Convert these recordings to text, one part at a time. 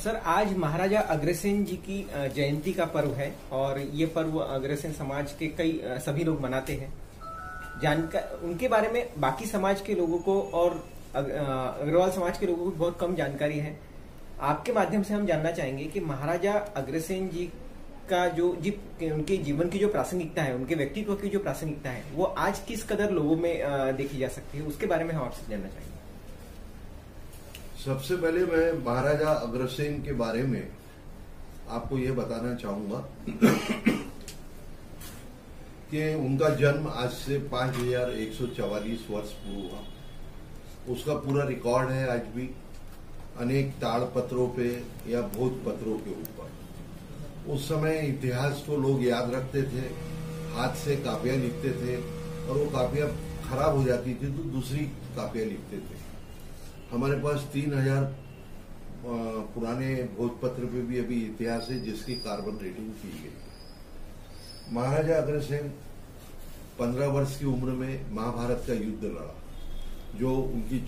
Sir, आज महाराजा अग्रसेन जी की जयंती का पर्व है और ये पर्व अग्रसेन समाज के कई सभी लोग मनाते हैं। उनके बारे में बाकी समाज के लोगों को और अग्रवाल समाज के लोगों को बहुत कम जानकारी है। आपके माध्यम से हम जानना चाहेंगे कि महाराजा अग्रसेन जी का उनके जीवन की जो प्रासंगिकता है, उनके व्यक्तित्व की जो प्रासंगिकता है, वो आज किस कदर लोगों में देखी जा सकती है, उसके बारे में हम आपसे जानना चाहेंगे। सबसे पहले मैं महाराजा अग्रसेन के बारे में आपको यह बताना चाहूंगा कि उनका जन्म आज से 5144 वर्ष पूर्व हुआ। उसका पूरा रिकॉर्ड है आज भी अनेक ताड़पत्रों पे या भोजपत्रों के ऊपर। उस समय इतिहास को लोग याद रखते थे, हाथ से कापियां लिखते थे और वो कापियां खराब हो जाती थी तो दूसरी कापियां लिखते थे। हमारे पास 3000 पुराने भोजपत्र पे भी अभी इतिहास है जिसकी कार्बन रेटिंग की गई। महाराजा अग्रसेन 15 वर्ष की उम्र में महाभारत का युद्ध लड़ा, जो उनकी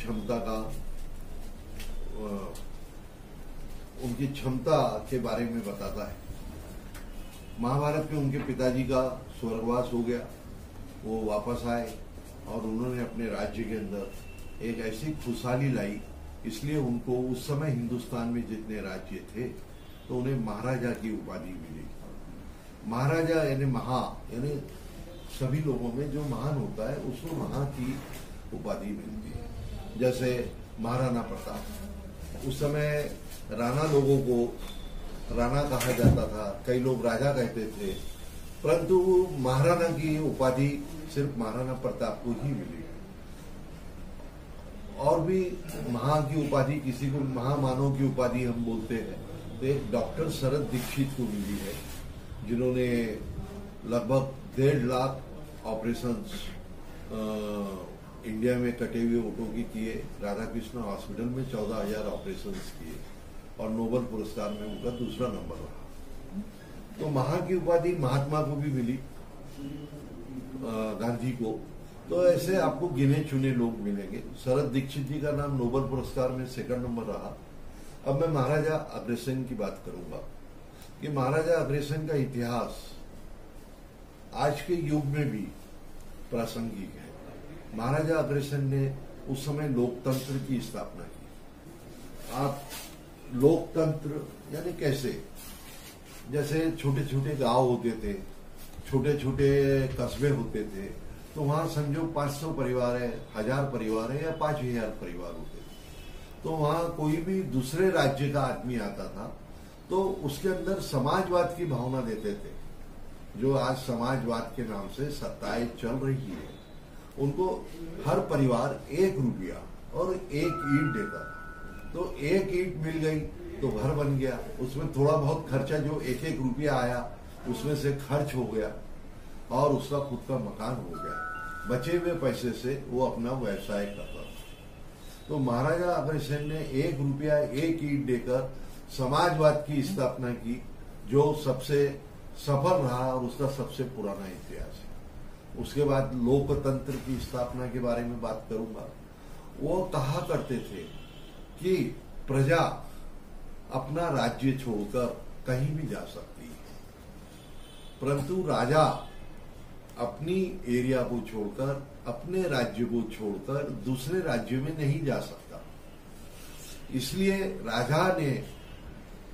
क्षमता के बारे में बताता है। महाभारत में उनके पिताजी का स्वर्गवास हो गया, वो वापस आए और उन्होंने अपने राज्य के अंदर एक ऐसी खुशहाली लाई, इसलिए उनको उस समय हिंदुस्तान में जितने राज्य थे तो उन्हें महाराजा की उपाधि मिली। महाराजा यानी सभी लोगों में जो महान होता है उसको महा की उपाधि मिलती है। जैसे महाराणा प्रताप, उस समय राणा लोगों को राणा कहा जाता था, कई लोग राजा कहते थे, परंतु महाराणा की उपाधि सिर्फ महाराणा प्रताप को ही मिली। और भी महा की उपाधि, किसी को महामानव की उपाधि हम बोलते हैं, तो एक डॉक्टर शरद दीक्षित को मिली है, जिन्होंने लगभग 1.5 लाख ऑपरेशंस इंडिया में कटे हुए ओटों की किए। राधा कृष्ण हॉस्पिटल में 14,000 ऑपरेशंस किए और नोबेल पुरस्कार में उनका दूसरा नंबर रहा। तो महा की उपाधि महात्मा को भी मिली, गांधी को। तो ऐसे आपको गिने चुने लोग मिलेंगे। शरद दीक्षित जी का नाम नोबेल पुरस्कार में 2nd नंबर रहा। अब मैं महाराजा अग्रसेन की बात करूंगा कि महाराजा अग्रसेन का इतिहास आज के युग में भी प्रासंगिक है। महाराजा अग्रसेन ने उस समय लोकतंत्र की स्थापना की। आप लोकतंत्र यानी कैसे, जैसे छोटे छोटे गांव होते थे, छोटे छोटे कस्बे होते थे, तो वहां समझो 500 परिवार है, 1000 परिवार है या 5000 परिवार होते थे। तो वहां कोई भी दूसरे राज्य का आदमी आता था तो उसके अंदर समाजवाद की भावना देते थे। जो आज समाजवाद के नाम से सत्ताएं चल रही है, उनको हर परिवार 1 रुपया और 1 ईंट देता था। तो 1 ईंट मिल गई तो घर बन गया, उसमें थोड़ा बहुत खर्चा, जो 1-1 रुपया आया उसमें से खर्च हो गया और उसका खुद का मकान हो गया। बचे हुए पैसे से वो अपना व्यवसाय करता था। तो महाराजा अग्रसेन ने 1 रुपया 1 ईंट देकर समाजवाद की स्थापना की, जो सबसे सफल रहा और उसका सबसे पुराना इतिहास है। उसके बाद लोकतंत्र की स्थापना के बारे में बात करूंगा। वो कहा करते थे कि प्रजा अपना राज्य छोड़कर कहीं भी जा सकती है, परंतु राजा अपनी एरिया को छोड़कर, अपने राज्य को छोड़कर दूसरे राज्य में नहीं जा सकता। इसलिए राजा ने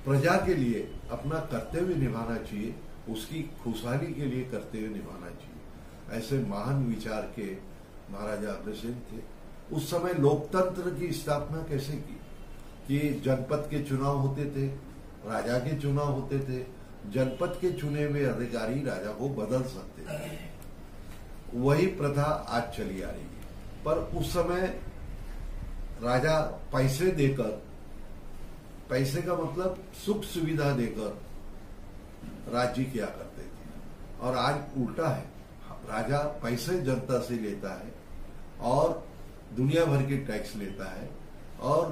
प्रजा के लिए अपना कर्तव्य निभाना चाहिए, उसकी खुशहाली के लिए कर्तव्य निभाना चाहिए। ऐसे महान विचार के महाराजा अग्रसेन थे। उस समय लोकतंत्र की स्थापना कैसे की कि जनपद के चुनाव होते थे, राजा के चुनाव होते थे। जनपद के चुने हुए अधिकारी राजा को बदल सकते थे। वही प्रथा आज चली आ रही है, पर उस समय राजा पैसे देकर, पैसे का मतलब सुख सुविधा देकर राज्य किया करते थे। और आज उल्टा है, राजा पैसे जनता से लेता है और दुनिया भर के टैक्स लेता है और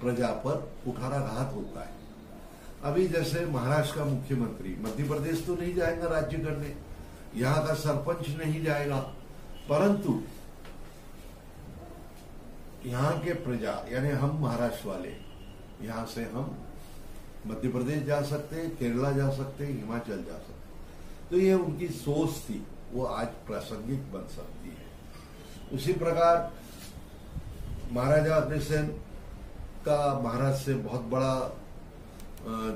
प्रजा पर कुठाराघात होता है। अभी जैसे महाराष्ट्र का मुख्यमंत्री मध्य प्रदेश तो नहीं जाएगा राज्य करने, यहाँ का सरपंच नहीं जाएगा, परंतु यहाँ के प्रजा यानी हम महाराष्ट्र वाले, यहाँ से हम मध्य प्रदेश जा सकते, केरला जा सकते, हिमाचल जा सकते। तो ये उनकी सोच थी, वो आज प्रासंगिक बन सकती है। उसी प्रकार महाराजा अग्रसेन का महाराज से बहुत बड़ा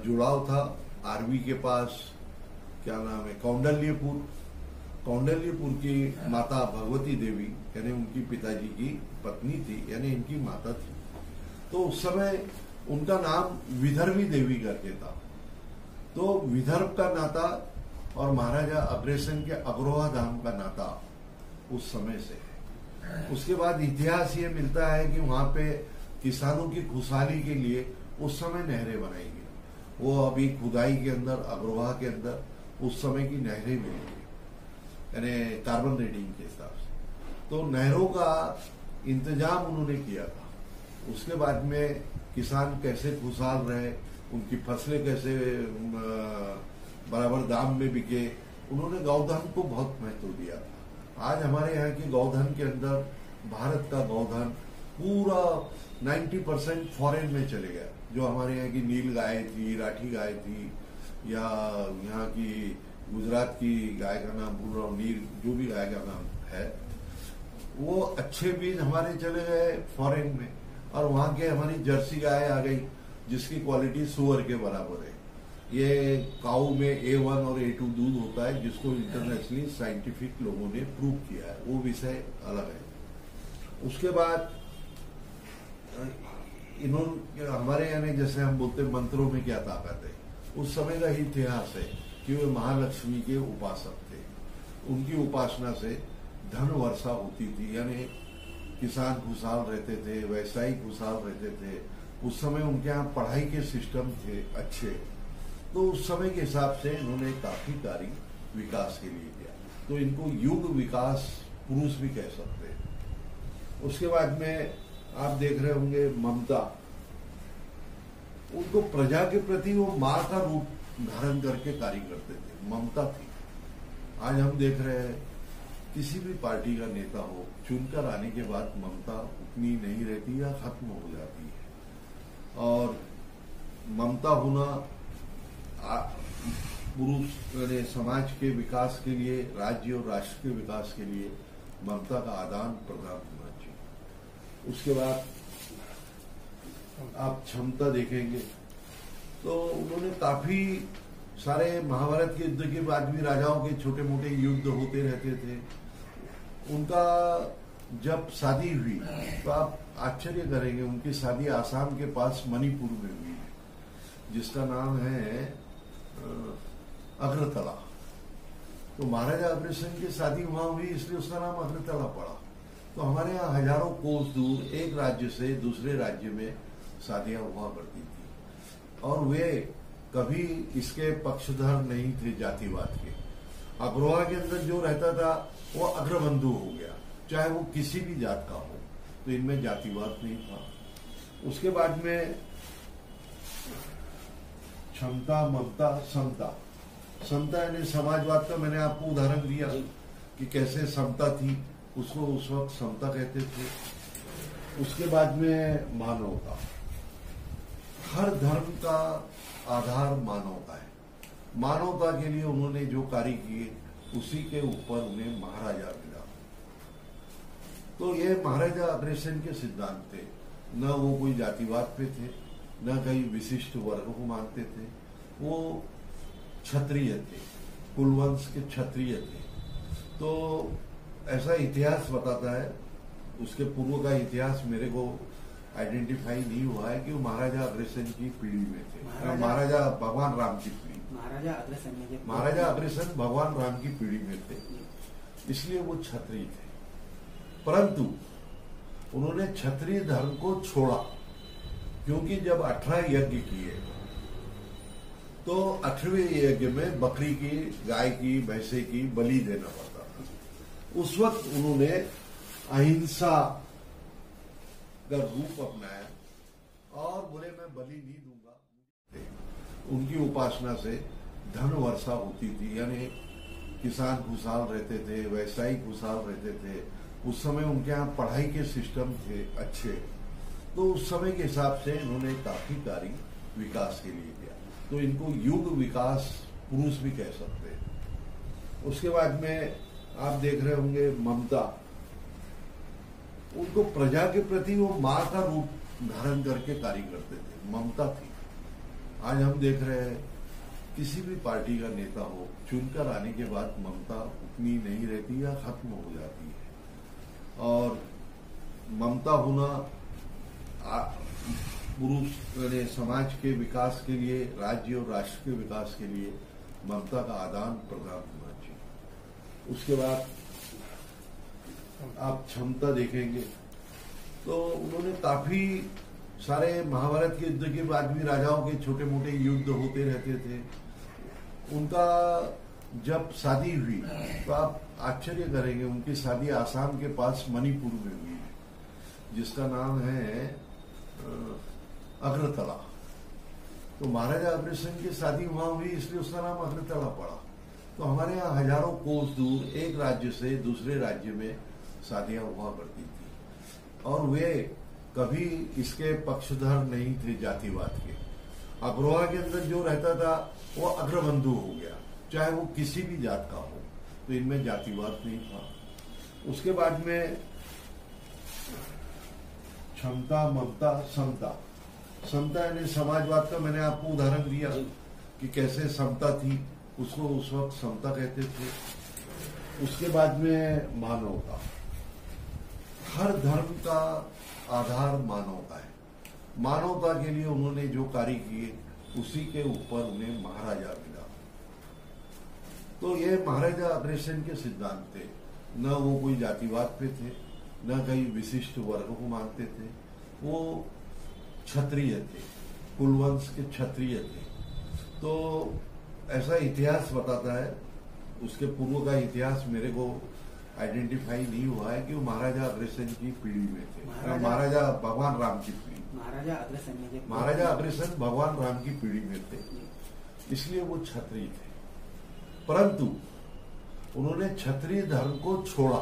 जुड़ाव था। आरवी के पास क्या नाम है, कौंडल्यपुर की माता भगवती देवी यानी उनकी पिताजी की पत्नी थी, यानी इनकी माता थी। तो उस समय उनका नाम विदर्भी देवी करके था। तो विदर्भ का नाता और महाराजा अग्रसेन के अग्रोहा धाम का नाता उस समय से है। उसके बाद इतिहास ये मिलता है कि वहां पे किसानों की खुशहाली के लिए उस समय नहरें बनाई गई। वो अभी खुदाई के अंदर, अग्रोहा के अंदर उस समय की नहरें मिलेंगी, यानी कार्बन रेटिंग के हिसाब से। तो नहरों का इंतजाम उन्होंने किया था। उसके बाद में किसान कैसे खुशहाल रहे, उनकी फसलें कैसे बराबर दाम में बिके, उन्होंने गौधन को बहुत महत्व दिया था। आज हमारे यहाँ की गौधन के अंदर भारत का गौधन पूरा 90% फॉरेन में चले गया। जो हमारे यहाँ की नील गाय थी, राठी गाय थी, या यहाँ की गुजरात की गाय का नाम भूल रहा हूँ, नील जो भी गाय का नाम है, वो अच्छे बीज हमारे चले गए फॉरेन में। और वहां के हमारी जर्सी गाय आ गई जिसकी क्वालिटी सुअर के बराबर है। ये काऊ में A1 और A2 दूध होता है, जिसको इंटरनेशनली साइंटिफिक लोगों ने प्रूव किया है, वो विषय अलग है। उसके बाद इन्होंने हमारे यानी जैसे हम बोलते मंत्रों में क्या ताकत है, उस समय का इतिहास है कि वे महालक्ष्मी के उपासक थे। उनकी उपासना से धन वर्षा होती थी, यानी किसान खुशहाल रहते थे, व्यवसायी खुशहाल रहते थे। उस समय उनके यहाँ पढ़ाई के सिस्टम थे अच्छे। तो उस समय के हिसाब से इन्होंने काफी कार्य विकास के लिए किया। तो इनको युग विकास पुरुष भी कह सकते हैं। उसके बाद में आप देख रहे होंगे ममता, उनको प्रजा के प्रति वो मां का रूप धारण करके कार्य करते थे, ममता थी। आज हम देख रहे हैं किसी भी पार्टी का नेता हो, चुनकर आने के बाद ममता उतनी नहीं रहती या खत्म हो जाती है। और ममता होना पुरुष समाज के विकास के लिए, राज्य और राष्ट्र के विकास के लिए ममता का आदान प्रदान होना चाहिए। उसके बाद आप क्षमता देखेंगे तो उन्होंने काफी सारे महाभारत के युद्ध के बाद भी राजाओं के छोटे मोटे युद्ध होते रहते थे। उनका जब शादी हुई तो आप आश्चर्य करेंगे, उनकी शादी आसाम के पास मणिपुर में हुई, जिसका नाम है अग्रतला। तो महाराजा अग्रसेन की शादी वहां हुई, इसलिए उसका नाम अग्रतला पड़ा। तो हमारे यहाँ हजारों कोस दूर एक राज्य से दूसरे राज्य में शादियां हुआ करती थी, और वे कभी इसके पक्षधर नहीं थे जातिवाद के। अग्रोहा के अंदर जो रहता था वो अग्रबंधु हो गया, चाहे वो किसी भी जात का हो, तो इनमें जातिवाद नहीं था। उसके बाद में क्षमता, ममता, समता। समता यानी समाजवाद का मैंने आपको उदाहरण दिया कि कैसे समता थी, उसको उस वक्त समता कहते थे। उसके बाद में मानवता। हर धर्म का आधार मानवता है। मानवता के लिए उन्होंने जो कार्य किए, उसी के ऊपर उन्हें महाराजा मिला। तो ये महाराजा अग्रसेन के सिद्धांत थे। न वो कोई जातिवाद पे थे, न कहीं विशिष्ट वर्ग को मानते थे। वो क्षत्रिय थे, कुलवंश के क्षत्रिय थे। तो ऐसा इतिहास बताता है। उसके पूर्व का इतिहास मेरे को आइडेंटिफाई नहीं हुआ है कि वो महाराजा अग्रसेन की पीढ़ी में थे। महाराजा भगवान राम की पीढ़ी, महाराजा अग्रसेन भगवान राम की पीढ़ी में थे, इसलिए वो क्षत्रिय थे। परंतु उन्होंने क्षत्रिय धर्म को छोड़ा, क्योंकि जब 18 यज्ञ किए तो 8वें यज्ञ में बकरी की, गाय की, भैंसे की बलि देना पड़ता था। उस वक्त उन्होंने अहिंसा का रूप अपनाया और बोले मैं बलि नहीं दूंगा। उनकी उपासना से धन वर्षा होती थी, यानी किसान खुशहाल रहते थे, व्यवसायी खुशहाल रहते थे। उस समय उनके यहाँ पढ़ाई के सिस्टम थे अच्छे। तो उस समय के हिसाब से इन्होंने काफी कार्य विकास के लिए किया। तो इनको युग विकास पुरुष भी कह सकते हैं। उसके बाद में आप देख रहे होंगे ममता, उनको प्रजा के प्रति वो मां का रूप धारण करके कार्य करते थे, ममता थी। आज हम देख रहे हैं किसी भी पार्टी का नेता हो, चुनकर आने के बाद ममता उतनी नहीं रहती या खत्म हो जाती है। और ममता होना पुरुष समाज के विकास के लिए, राज्य और राष्ट्र के विकास के लिए ममता का आदान प्रदान होना चाहिए। उसके बाद आप क्षमता देखेंगे तो उन्होंने काफी सारे महाभारत के युद्ध के बाद भी राजाओं के छोटे मोटे युद्ध होते रहते थे। उनका जब शादी हुई तो आप आश्चर्य करेंगे, उनकी शादी आसाम के पास मणिपुर में हुई है, जिसका नाम है अग्रतला। तो महाराजा अग्रसेन की शादी वहां हुई, इसलिए उसका नाम अग्रतला पड़ा। तो हमारे यहाँ हजारों कोस दूर एक राज्य से दूसरे राज्य में शादियां हुआ करती थी, और वे कभी इसके पक्षधर नहीं थे जातिवाद के। अग्रवाल के अंदर जो रहता था वो अग्रबंधु हो गया, चाहे वो किसी भी जात का हो, तो इनमें जातिवाद नहीं था। उसके बाद में क्षमता, ममता, समता। समता यानी समाजवाद का मैंने आपको उदाहरण दिया कि कैसे समता थी, उसको उस वक्त समता कहते थे। उसके बाद में मानवता। हर धर्म का आधार मानवता है। मानवता के लिए उन्होंने जो कार्य किए उसी के ऊपर उन्हें महाराजा मिला। तो ये महाराजा अग्रसेन के सिद्धांत थे। न वो कोई जातिवाद पे थे, न कई विशिष्ट वर्ग को मानते थे। वो क्षत्रिय थे, कुलवंश के क्षत्रिय थे। तो ऐसा इतिहास बताता है, उसके पूर्व का इतिहास मेरे को आइडेंटिफाई नहीं हुआ है कि वो महाराजा अग्रसेन की पीढ़ी में थे। महाराजा भगवान राम की पीढ़ी, महाराजा अग्रसेन भगवान राम की पीढ़ी में थे, इसलिए वो क्षत्रिय थे। परंतु उन्होंने क्षत्रिय धर्म को छोड़ा,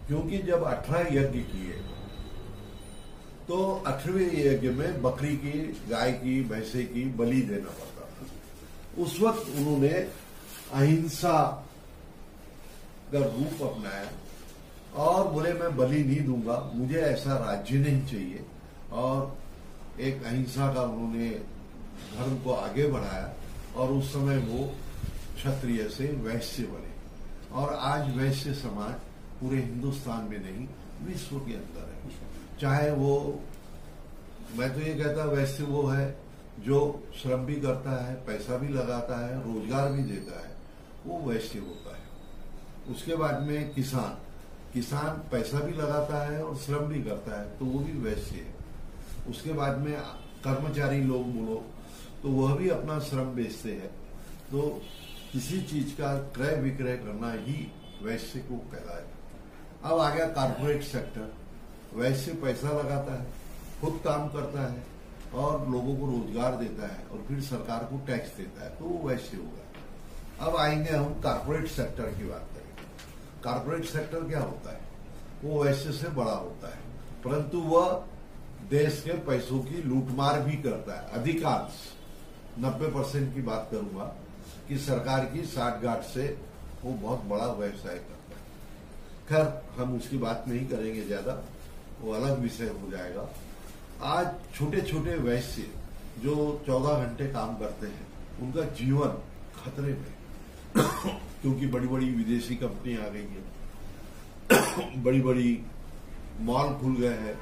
क्योंकि जब 18 यज्ञ किए तो 18वें यज्ञ में बकरी की, गाय की, भैंसे की बलि देना पड़ता था। उस वक्त उन्होंने अहिंसा का रूप अपनाया और बोले मैं बलि नहीं दूंगा, मुझे ऐसा राज्य नहीं चाहिए। और एक अहिंसा का उन्होंने धर्म को आगे बढ़ाया, और उस समय वो क्षत्रिय से वैश्य बने। और आज वैश्य समाज पूरे हिंदुस्तान में नहीं, विश्व के अंदर है। चाहे वो, मैं तो ये कहता वैश्य वो है जो श्रम भी करता है, पैसा भी लगाता है, रोजगार भी देता है, वो वैश्य होता है। उसके बाद में किसान, किसान पैसा भी लगाता है और श्रम भी करता है, तो वो भी वैश्य है। उसके बाद में कर्मचारी लोग बोलो तो वह भी अपना श्रम बेचते हैं। तो किसी चीज का क्रय विक्रय करना ही वैश्य को कहलाएगा। अब आ गया कारपोरेट सेक्टर। वैश्य पैसा लगाता है, खुद काम करता है और लोगों को रोजगार देता है और फिर सरकार को टैक्स देता है, तो वो वैश्य होगा। अब आएंगे हम कारपोरेट सेक्टर की बात करेंगे। कारपोरेट सेक्टर क्या होता है? वो वैश्य से बड़ा होता है, परंतु वह देश के पैसों की लूटमार भी करता है। अधिकांश 90% की बात करूंगा कि सरकार की साठगांठ से वो बहुत बड़ा व्यवसाय करता है। खैर हम उसकी बात नहीं करेंगे ज्यादा, वो अलग विषय हो जाएगा। आज छोटे छोटे वैश्य जो 14 घंटे काम करते हैं, उनका जीवन खतरे में क्योंकि बड़ी बड़ी विदेशी कंपनी आ गई है, बड़ी बड़ी मॉल खुल गए हैं,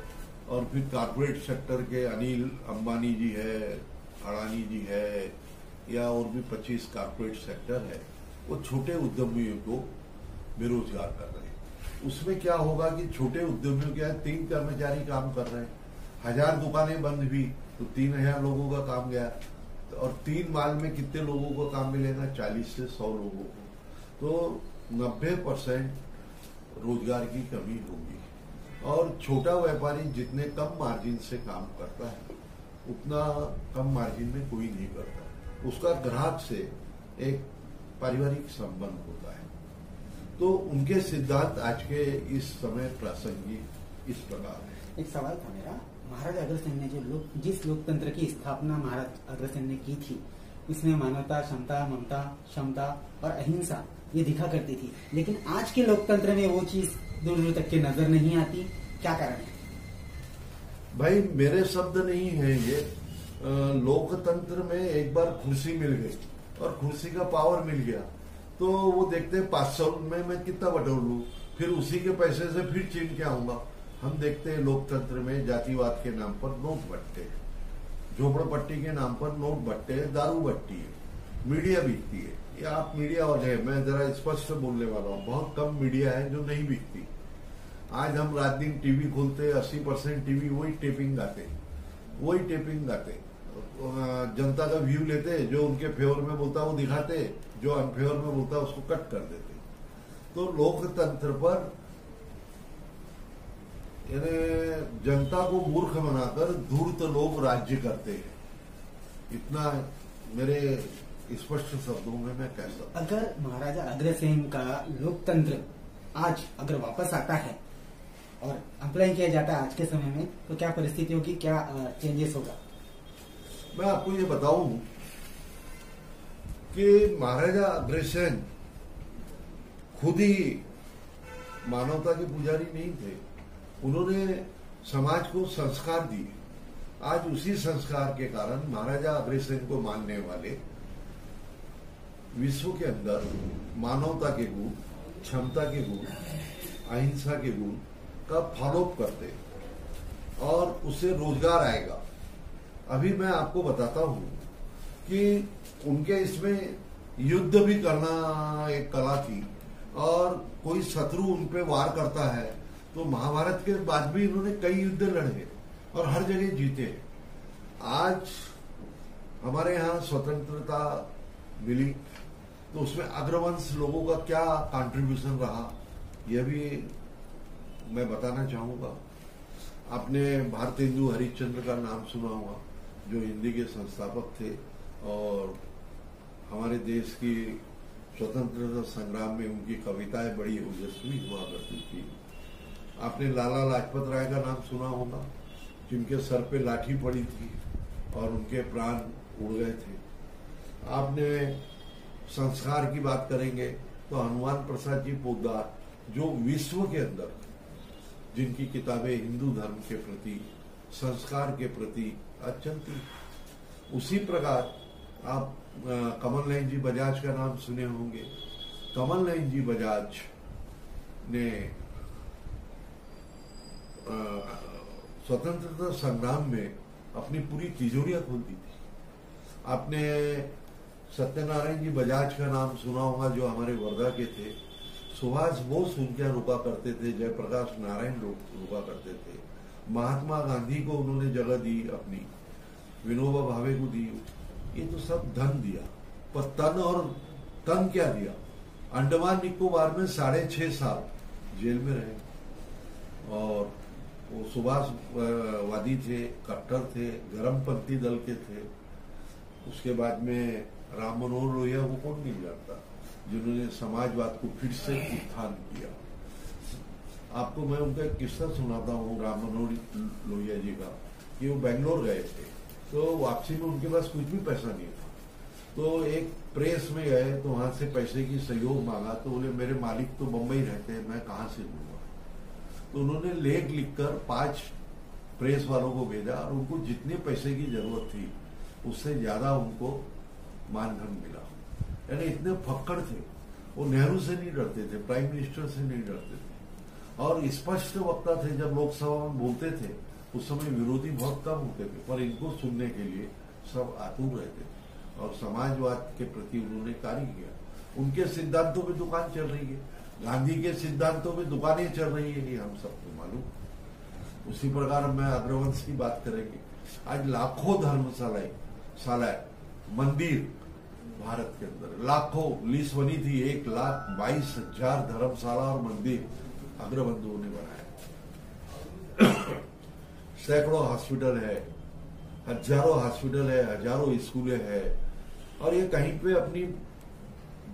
और फिर कारपोरेट सेक्टर के अनिल अंबानी जी है, अडानी जी है, या और भी 25 कारपोरेट सेक्टर है, वो छोटे उद्यमियों को बेरोजगार कर रहे हैं। उसमें क्या होगा कि छोटे उद्यमियों के 3 कर्मचारी काम कर रहे हैं, 1000 दुकानें बंद हुई तो 3000 लोगों का काम गया, और 3 माल में कितने लोगों को काम मिलेगा? 40 से 100 लोगों को। तो 90% रोजगार की कमी होगी। और छोटा व्यापारी जितने कम मार्जिन से काम करता है, उतना कम मार्जिन में कोई नहीं करता। उसका ग्राहक से एक पारिवारिक संबंध होता है। तो उनके सिद्धांत आज के इस समय प्रासंगिक इस प्रकार है। एक सवाल था मेरा, महाराजा अग्रसेन ने जिस लोकतंत्र की स्थापना महाराज अग्रसेन ने की थी, उसमें मानवता, क्षमता, ममता, क्षमता और अहिंसा ये दिखा करती थी, लेकिन आज के लोकतंत्र में वो चीज दूर दूर तक के नजर नहीं आती। क्या कारण है? भाई मेरे शब्द नहीं है ये। लोकतंत्र में एक बार कुर्सी मिल गई और कुर्सी का पावर मिल गया तो वो देखते हैं 500 में मैं कितना बटोर लूं, फिर उसी के पैसे से फिर छीन के आऊंगा। हम देखते हैं लोकतंत्र में जातिवाद के नाम पर नोट बट्टे, झोपड़पट्टी के नाम पर नोट बट्टे, दारू बट्टी है, मीडिया बिकती है। ये आप मीडिया वाले, मैं जरा स्पष्ट बोलने वाला हूँ, बहुत कम मीडिया है जो नहीं बिकती। आज हम रात दिन टीवी खोलते, 80% टीवी वही टेपिंग गाते, जनता का व्यू लेते, जो उनके फेवर में बोलता वो दिखाते, जो अनफेवर में बोलता उसको कट कर देते। तो लोकतंत्र पर यानी जनता को मूर्ख बनाकर धूर्त लोग राज्य करते हैं, इतना मेरे स्पष्ट शब्दों में मैं कह सकता हूं। अगर महाराजा अग्रसेन का लोकतंत्र आज अगर वापस आता है और अप्लाई किया जाता है आज के समय में, तो क्या परिस्थिति होगी, क्या चेंजेस होगा? मैं आपको ये बताऊं कि महाराजा अग्रसेन खुद ही मानवता के पुजारी नहीं थे, उन्होंने समाज को संस्कार दिए। आज उसी संस्कार के कारण महाराजा अग्रसेन को मानने वाले विश्व के अंदर मानवता के गुण, क्षमता के गुण, अहिंसा के गुण का फॉलोअप करते और उससे रोजगार आएगा। अभी मैं आपको बताता हूं कि उनके इसमें युद्ध भी करना एक कला थी, और कोई शत्रु उन पे वार करता है तो महाभारत के बाद भी इन्होंने कई युद्ध लड़े और हर जगह जीते। आज हमारे यहाँ स्वतंत्रता मिली तो उसमें अग्रवंश लोगों का क्या कंट्रीब्यूशन रहा, यह भी मैं बताना चाहूंगा। आपने भारतेंदु हरिश्चंद्र का नाम सुना होगा, जो हिंदी के संस्थापक थे और हमारे देश की स्वतंत्रता संग्राम में उनकी कविताएं बड़ी ओजस्वी हुआ करती थी। आपने लाला लाजपत राय का नाम सुना होगा, जिनके सर पे लाठी पड़ी थी और उनके प्राण उड़ गए थे। आपने संस्कार की बात करेंगे तो हनुमान प्रसाद जी पोद्दार, जो विश्व के अंदर जिनकी किताबें हिंदू धर्म के प्रति, संस्कार के प्रति आज चलती। उसी प्रकार आप कमल नयन जी बजाज का नाम सुने होंगे। कमल नयन जी बजाज ने स्वतंत्रता संग्राम में अपनी पूरी तिजोरियां खोल दी थी। आपने सत्यनारायण जी बजाज का नाम सुना होगा, जो हमारे वर्धा के थे। सुभाष बोस उनके यहाँ रुका करते थे, जयप्रकाश नारायण रुका करते थे। महात्मा गांधी को उन्होंने जगह दी अपनी, विनोबा भावे को दी। ये तो सब धन दिया, पर तन क्या दिया? अंडमान निकोबार में 6.5 साल जेल में रहे और वो सुभाष वादी थे, कट्टर थे, गरमपंथी दल के थे। उसके बाद में राम मनोहर लोहिया को कौन नहीं जानता, जिन्होंने समाजवाद को फिर से उत्थान किया। आपको मैं उनका एक किस्सा सुनाता हूँ राम मनोहर लोहिया जी का, कि वो बेंगलोर गए थे तो वापसी में उनके पास कुछ भी पैसा नहीं था। तो एक प्रेस में गए तो वहां से पैसे की सहयोग मांगा तो बोले मेरे मालिक तो बम्बई रहते हैं, मैं कहां से दूंगा। तो उन्होंने लेख लिखकर 5 प्रेस वालों को भेजा और उनको जितने पैसे की जरूरत थी उससे ज्यादा उनको मानधन मिला। यानी इतने फक्कड़ थे वो, नेहरू से नहीं डरते थे, प्राइम मिनिस्टर से नहीं डरते थे और स्पष्ट वक्ता थे। जब लोकसभा में बोलते थे उस समय विरोधी बहुत कम होते थे, पर इनको सुनने के लिए सब आतुर रहते थे और समाजवाद के प्रति उन्होंने कार्य किया। उनके सिद्धांतों पे दुकान चल रही है, गांधी के सिद्धांतों पे दुकानें चल रही है, ये हम सबको मालूम। उसी प्रकार मैं अग्रवंश की बात करेंगे। आज लाखों धर्मशालाएं, मंदिर भारत के अंदर लाखों, लिस्ट बनी थी 1,22,000 धर्मशाला और मंदिर अग्रबंधुओं ने बनाया। सैकड़ों हॉस्पिटल है, हजारों हॉस्पिटल है, हजारों स्कूलें हैं और ये कहीं पे अपनी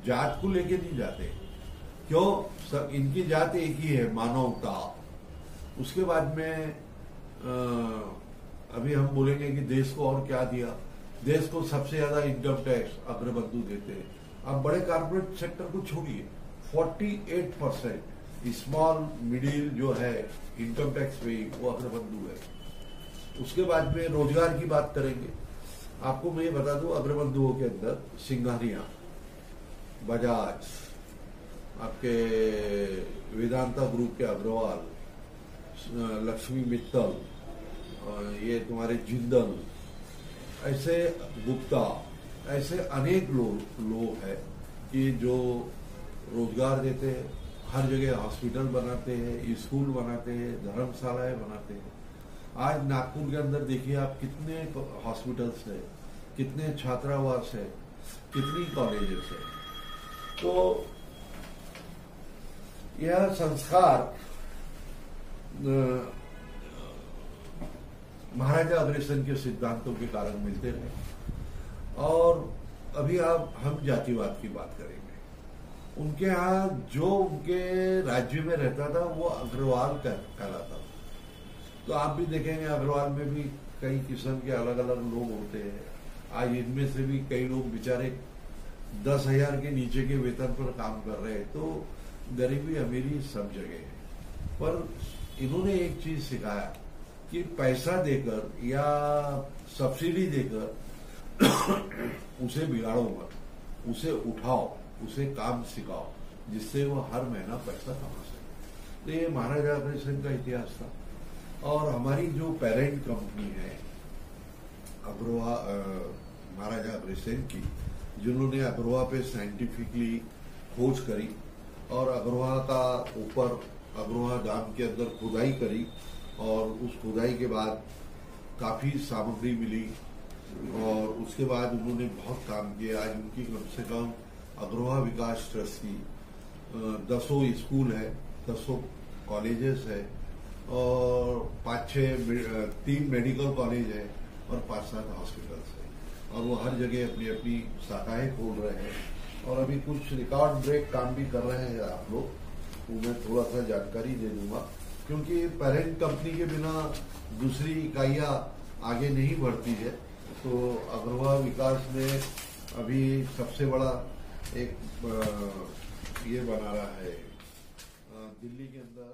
जात को लेके नहीं जाते। क्यों? सब इनकी जात एक ही है, मानवता। उसके बाद में अभी हम बोलेंगे कि देश को और क्या दिया। देश को सबसे ज्यादा इनकम टैक्स अग्रबंधु देते हैं। अब बड़े कॉर्पोरेट सेक्टर को छोड़िए, 48% स्मॉल मिडिल जो है इनकम टैक्स पे वो अग्रबंधु है। उसके बाद में रोजगार की बात करेंगे। आपको मैं ये बता दूं, अग्रबंधुओं के अंदर सिंघानिया, बजाज, आपके वेदांता ग्रुप के अग्रवाल, लक्ष्मी मित्तल, ये तुम्हारे जिंदल, ऐसे गुप्ता, ऐसे अनेक लोग हैं कि जो रोजगार देते हैं, हर जगह हॉस्पिटल बनाते हैं, स्कूल बनाते हैं, धर्मशालाएं बनाते हैं। आज नागपुर के अंदर देखिए आप, कितने हॉस्पिटल्स है, कितने छात्रावास है, कितनी कॉलेजेस है। तो यह संस्कार महाराजा अग्रसेन के सिद्धांतों के कारण मिलते रहे। और अभी आप हम जातिवाद की बात करेंगे। उनके यहाँ जो उनके राज्य में रहता था वो अग्रवाल कहलाता था। तो आप भी देखेंगे अग्रवाल में भी कई किस्म के अलग अलग लोग होते हैं। आज इनमें से भी कई लोग बेचारे 10,000 के नीचे के वेतन पर काम कर रहे हैं। तो गरीबी अमीरी सब जगह है। पर इन्होंने एक चीज सिखाया कि पैसा देकर या सब्सिडी देकर उसे बिगाड़ो मत, उसे उठाओ, उसे काम सिखाओ, जिससे वो हर महीना पैसा कमा सके। तो ये महाराजा अग्रसेन का इतिहास था। और हमारी जो पेरेंट कंपनी है अग्रवा, महाराजा अग्रसेन की, जिन्होंने अग्रवा पे साइंटिफिकली खोज करी और अग्रवा का ऊपर अग्रवा डैम के अंदर खुदाई करी, और उस खुदाई के बाद काफी सामग्री मिली और उसके बाद उन्होंने बहुत काम किया। आज उनकी कम से कम अग्रवा विकास ट्रस्ट की 10 स्कूल है, 10 कॉलेजेस है और 3 मेडिकल कॉलेज है और 5-7 हॉस्पिटल्स है। और वो हर जगह अपनी अपनी शाखाएं खोल रहे हैं और अभी कुछ रिकॉर्ड ब्रेक काम भी कर रहे हैं आप लोग। मैं थोड़ा सा जानकारी दे दूंगा, क्योंकि पेरेंट कंपनी के बिना दूसरी इकाइयां आगे नहीं बढ़ती है। तो अग्रवा विकास ने अभी सबसे बड़ा एक ये बना रहा है दिल्ली के अंदर।